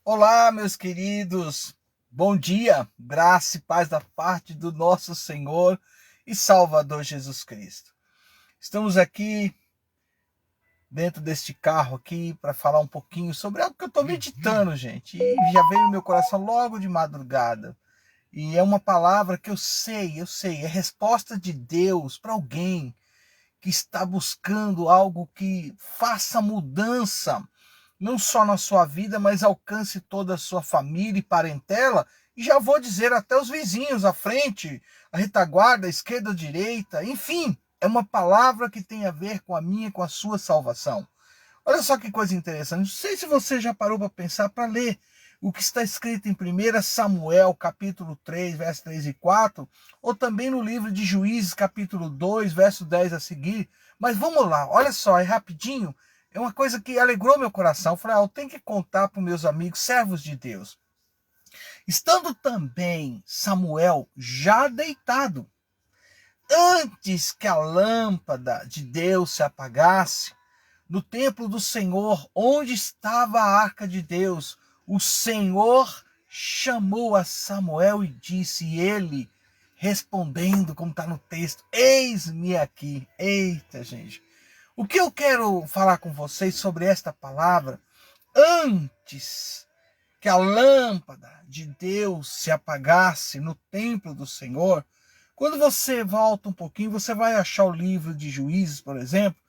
Olá, meus queridos. Bom dia, graça e paz da parte do nosso Senhor e Salvador Jesus Cristo. Estamos aqui dentro deste carro aqui para falar um pouquinho sobre algo que eu estou meditando, gente, e já veio no meu coração logo de madrugada. E é uma palavra que eu sei, é resposta de Deus para alguém que está buscando algo que faça mudança não só na sua vida, mas alcance toda a sua família e parentela, e já vou dizer até os vizinhos, à frente, a retaguarda, a esquerda, a direita, enfim, é uma palavra que tem a ver com a minha e com a sua salvação. Olha só que coisa interessante, não sei se você já parou para pensar, para ler o que está escrito em 1 Samuel, capítulo 3, versos 3 e 4, ou também no livro de Juízes, capítulo 2, verso 10 a seguir. Mas vamos lá, olha só, é rapidinho, é uma coisa que alegrou meu coração. Eu falei, eu tenho que contar para os meus amigos, servos de Deus. Estando também Samuel já deitado, antes que a lâmpada de Deus se apagasse, no templo do Senhor, onde estava a arca de Deus, o Senhor chamou a Samuel e disse, e ele, respondendo, como está no texto, eis-me aqui. Eita, gente. O que eu quero falar com vocês sobre esta palavra, antes que a lâmpada de Deus se apagasse no templo do Senhor, quando você volta um pouquinho, você vai achar o livro de Juízes, por exemplo,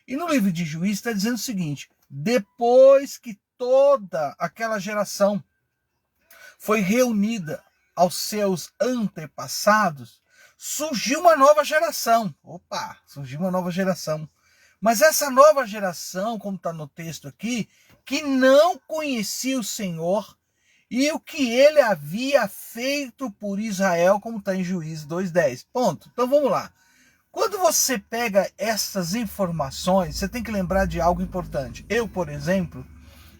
e no livro de Juízes está dizendo o seguinte, depois que toda aquela geração foi reunida aos seus antepassados, surgiu uma nova geração. Opa, surgiu uma nova geração. Mas essa nova geração, como está no texto aqui, que não conhecia o Senhor e o que ele havia feito por Israel, como está em Juízes 2:10. Ponto. Então vamos lá. Quando você pega essas informações, você tem que lembrar de algo importante. Eu, por exemplo,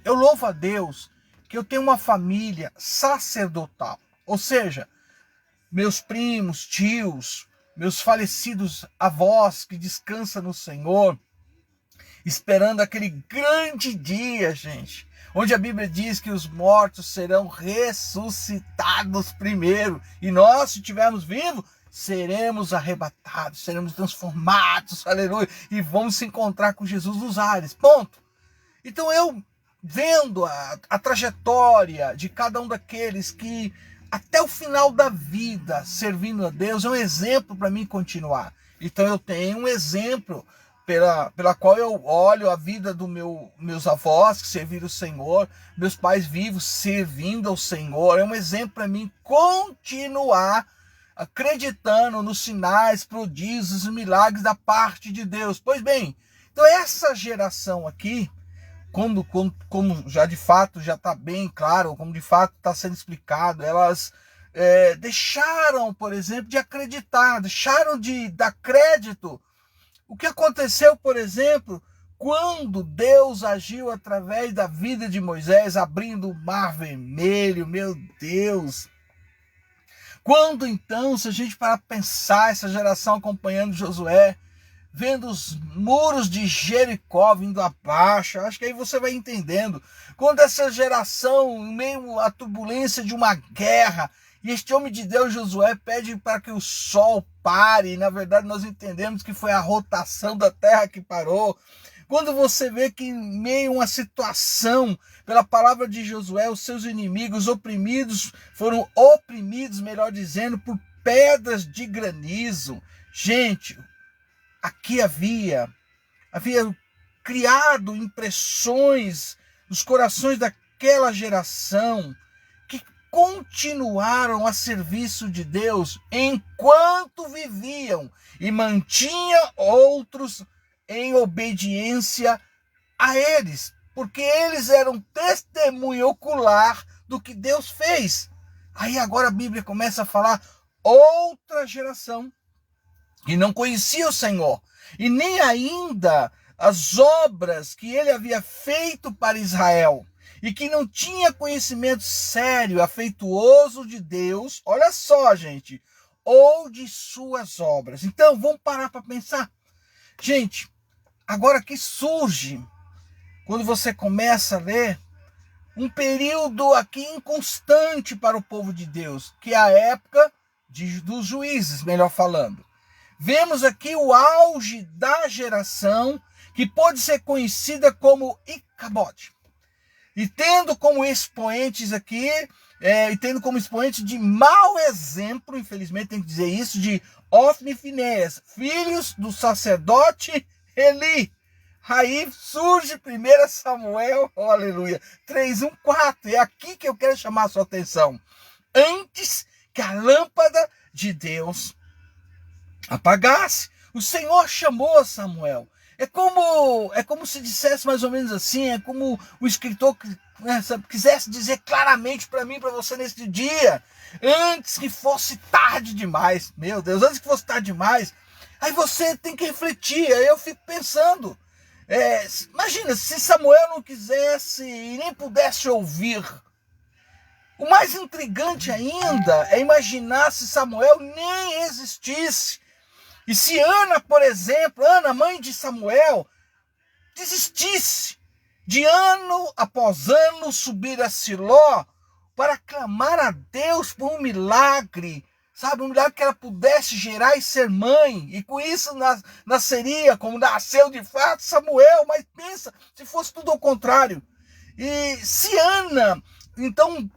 eu louvo a Deus que eu tenho uma família sacerdotal. Ou seja, meus primos, tios, meus falecidos avós que descansam no Senhor, esperando aquele grande dia, gente, onde a Bíblia diz que os mortos serão ressuscitados primeiro, e nós, se estivermos vivos, seremos arrebatados, seremos transformados, aleluia, e vamos se encontrar com Jesus nos ares, ponto. Então eu, vendo a trajetória de cada um daqueles que até o final da vida servindo a Deus, é um exemplo para mim continuar. Então eu tenho um exemplo pela qual eu olho a vida dos meus avós que serviram o Senhor, meus pais vivos servindo ao Senhor. É um exemplo para mim continuar acreditando nos sinais, prodígios e milagres da parte de Deus. Pois bem, então essa geração aqui, como já de fato já está bem claro, como de fato está sendo explicado, elas deixaram, por exemplo, de acreditar, deixaram de dar crédito. O que aconteceu, por exemplo, quando Deus agiu através da vida de Moisés, abrindo o Mar Vermelho, meu Deus. Quando então, se a gente parar para pensar, essa geração acompanhando Josué, vendo os muros de Jericó vindo abaixo, acho que aí você vai entendendo. Quando essa geração, em meio à turbulência de uma guerra, e este homem de Deus, Josué, pede para que o sol pare, e na verdade nós entendemos que foi a rotação da terra que parou. Quando você vê que em meio a uma situação, pela palavra de Josué, os seus inimigos oprimidos, foram oprimidos, melhor dizendo, por pedras de granizo. Gente, aqui havia criado impressões nos corações daquela geração que continuaram a serviço de Deus enquanto viviam e mantinha outros em obediência a eles, porque eles eram testemunho ocular do que Deus fez. Aí agora a Bíblia começa a falar outra geração que não conhecia o Senhor, e nem ainda as obras que ele havia feito para Israel, e que não tinha conhecimento sério, afetuoso de Deus, olha só, gente, ou de suas obras. Então, vamos parar para pensar. Gente, agora que surge, quando você começa a ler, um período aqui inconstante para o povo de Deus, que é a época dos juízes, melhor falando. Vemos aqui o auge da geração que pode ser conhecida como Icabod. E tendo como expoentes aqui, de mau exemplo, infelizmente tem que dizer isso, de Ofni e Finéias, filhos do sacerdote Eli. Aí surge 1 Samuel, oh, aleluia, 3:1-4. É aqui que eu quero chamar a sua atenção. Antes que a lâmpada de Deus apagasse, o Senhor chamou Samuel. É como se dissesse mais ou menos assim, é como o escritor quisesse dizer claramente para mim, para você neste dia, antes que fosse tarde demais, meu Deus, antes que fosse tarde demais. Aí você tem que refletir, aí eu fico pensando, imagina, se Samuel não quisesse e nem pudesse ouvir. O mais intrigante ainda é imaginar se Samuel nem existisse. E se Ana, por exemplo, Ana, mãe de Samuel, desistisse de ano após ano subir a Siló para clamar a Deus por um milagre, sabe? Um milagre que ela pudesse gerar e ser mãe. E com isso nasceria, como nasceu de fato, Samuel. Mas pensa, se fosse tudo ao contrário. E se Ana, então,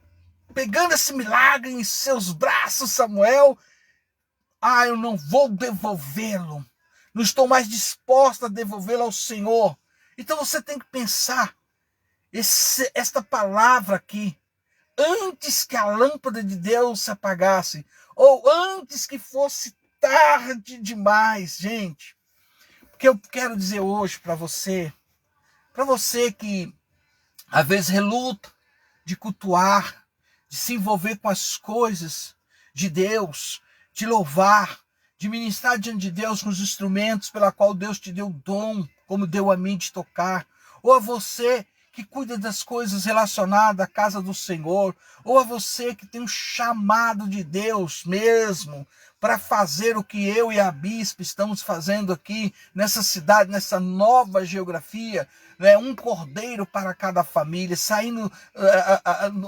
pegando esse milagre em seus braços, Samuel, eu não vou devolvê-lo. Não estou mais disposta a devolvê-lo ao Senhor. Então você tem que pensar, esta palavra aqui, antes que a lâmpada de Deus se apagasse, ou antes que fosse tarde demais, gente. O que eu quero dizer hoje para você que às vezes reluta de cultuar, de se envolver com as coisas de Deus, de louvar, de ministrar diante de Deus com os instrumentos pela qual Deus te deu o dom, como deu a mim de tocar, ou a você que cuida das coisas relacionadas à casa do Senhor, ou a você que tem um chamado de Deus mesmo para fazer o que eu e a bispa estamos fazendo aqui nessa cidade, nessa nova geografia, né? Um cordeiro para cada família, saindo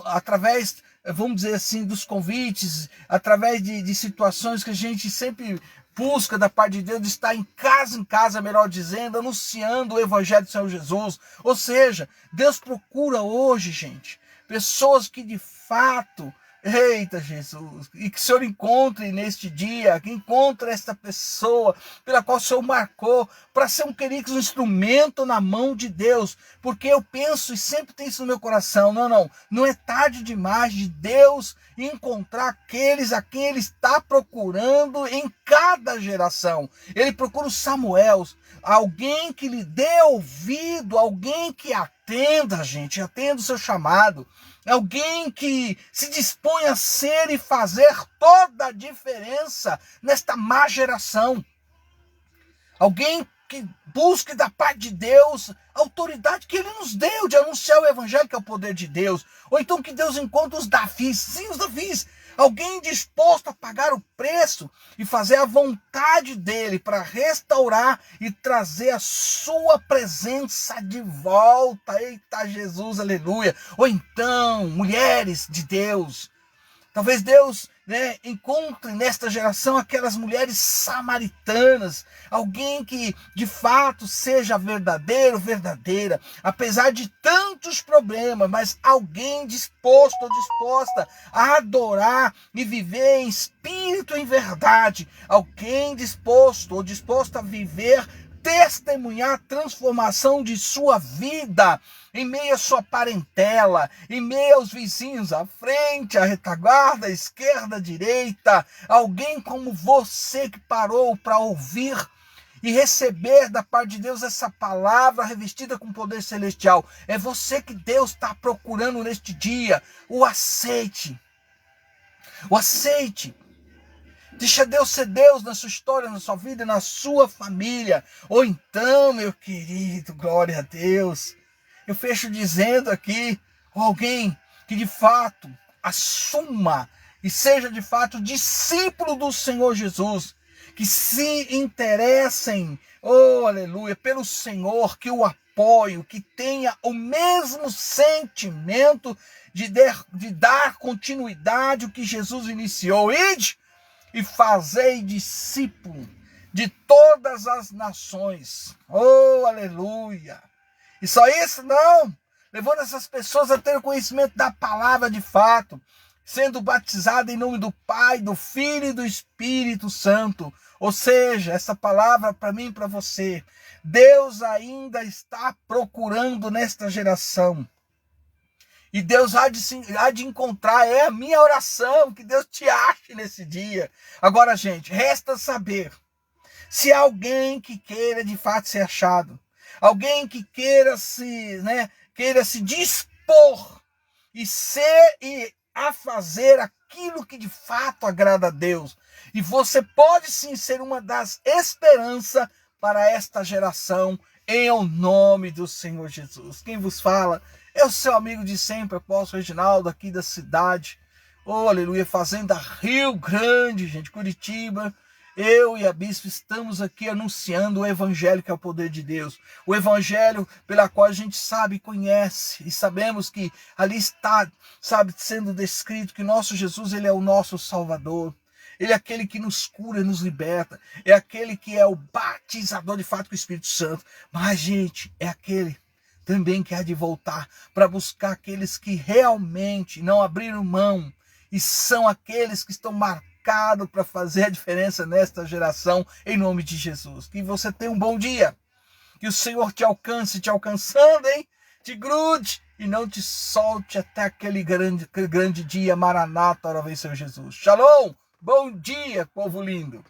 através, vamos dizer assim, dos convites, através de situações que a gente sempre busca da parte de Deus, de estar em casa, melhor dizendo, anunciando o Evangelho do Senhor Jesus. Ou seja, Deus procura hoje, gente, pessoas que de fato, eita Jesus, e que o Senhor encontre neste dia, que encontre esta pessoa pela qual o Senhor marcou, para ser um instrumento na mão de Deus, porque eu penso e sempre tenho isso no meu coração, não é tarde demais de Deus encontrar aqueles a quem Ele está procurando em cada geração. Ele procura os Samuels, alguém que lhe dê ouvido, alguém que atenda, gente, atenda o seu chamado, alguém que se dispõe a ser e fazer toda a diferença nesta má geração. Alguém que busque da parte de Deus a autoridade que Ele nos deu de anunciar o Evangelho, que é o poder de Deus. Ou então que Deus encontre os Davis, sim, os Davis. Alguém disposto a pagar o preço e fazer a vontade dele para restaurar e trazer a sua presença de volta. Eita Jesus, aleluia. Ou então, mulheres de Deus. Talvez Deus encontre nesta geração aquelas mulheres samaritanas, alguém que de fato seja verdadeira, apesar de tantos problemas, mas alguém disposto ou disposta a adorar e viver em espírito e em verdade, alguém disposto ou disposta a viver, testemunhar a transformação de sua vida em meio à sua parentela, em meio aos vizinhos à frente, à retaguarda, à esquerda, à direita, alguém como você que parou para ouvir e receber da parte de Deus essa palavra revestida com poder celestial. É você que Deus está procurando neste dia. O aceite. O aceite. Deixa Deus ser Deus na sua história, na sua vida, na sua família. Ou então, meu querido, glória a Deus, eu fecho dizendo aqui, alguém que de fato assuma e seja de fato discípulo do Senhor Jesus, que se interessem oh aleluia, pelo Senhor, que o apoie, que tenha o mesmo sentimento de dar continuidade ao que Jesus iniciou. Ide e fazei discípulo de todas as nações. Oh, aleluia! E só isso não, levando essas pessoas a ter o conhecimento da palavra de fato, sendo batizado em nome do Pai, do Filho e do Espírito Santo. Ou seja, essa palavra para mim e para você, Deus ainda está procurando nesta geração. E Deus há de encontrar, é a minha oração, que Deus te ache nesse dia. Agora, gente, resta saber se há alguém que queira de fato ser achado, alguém que queira se dispor e a fazer aquilo que de fato agrada a Deus. E você pode sim ser uma das esperanças para esta geração, em o nome do Senhor Jesus. Quem vos fala é o seu amigo de sempre, apóstolo Reginaldo, aqui da cidade, oh aleluia, Fazenda Rio Grande, gente, Curitiba. Eu e a Bispo estamos aqui anunciando o Evangelho, que é o poder de Deus. O Evangelho pela qual a gente sabe e conhece. E sabemos que ali está, sendo descrito que nosso Jesus, ele é o nosso Salvador. Ele é aquele que nos cura e nos liberta. É aquele que é o batizador de fato com o Espírito Santo. Mas, gente, é aquele também que há de voltar para buscar aqueles que realmente não abriram mão e são aqueles que estão marcados para fazer a diferença nesta geração, em nome de Jesus. Que você tenha um bom dia, que o Senhor te alcance, te alcançando, hein? Te grude e não te solte até aquele grande dia, Maranata, ora vem Senhor Jesus. Shalom, bom dia, povo lindo.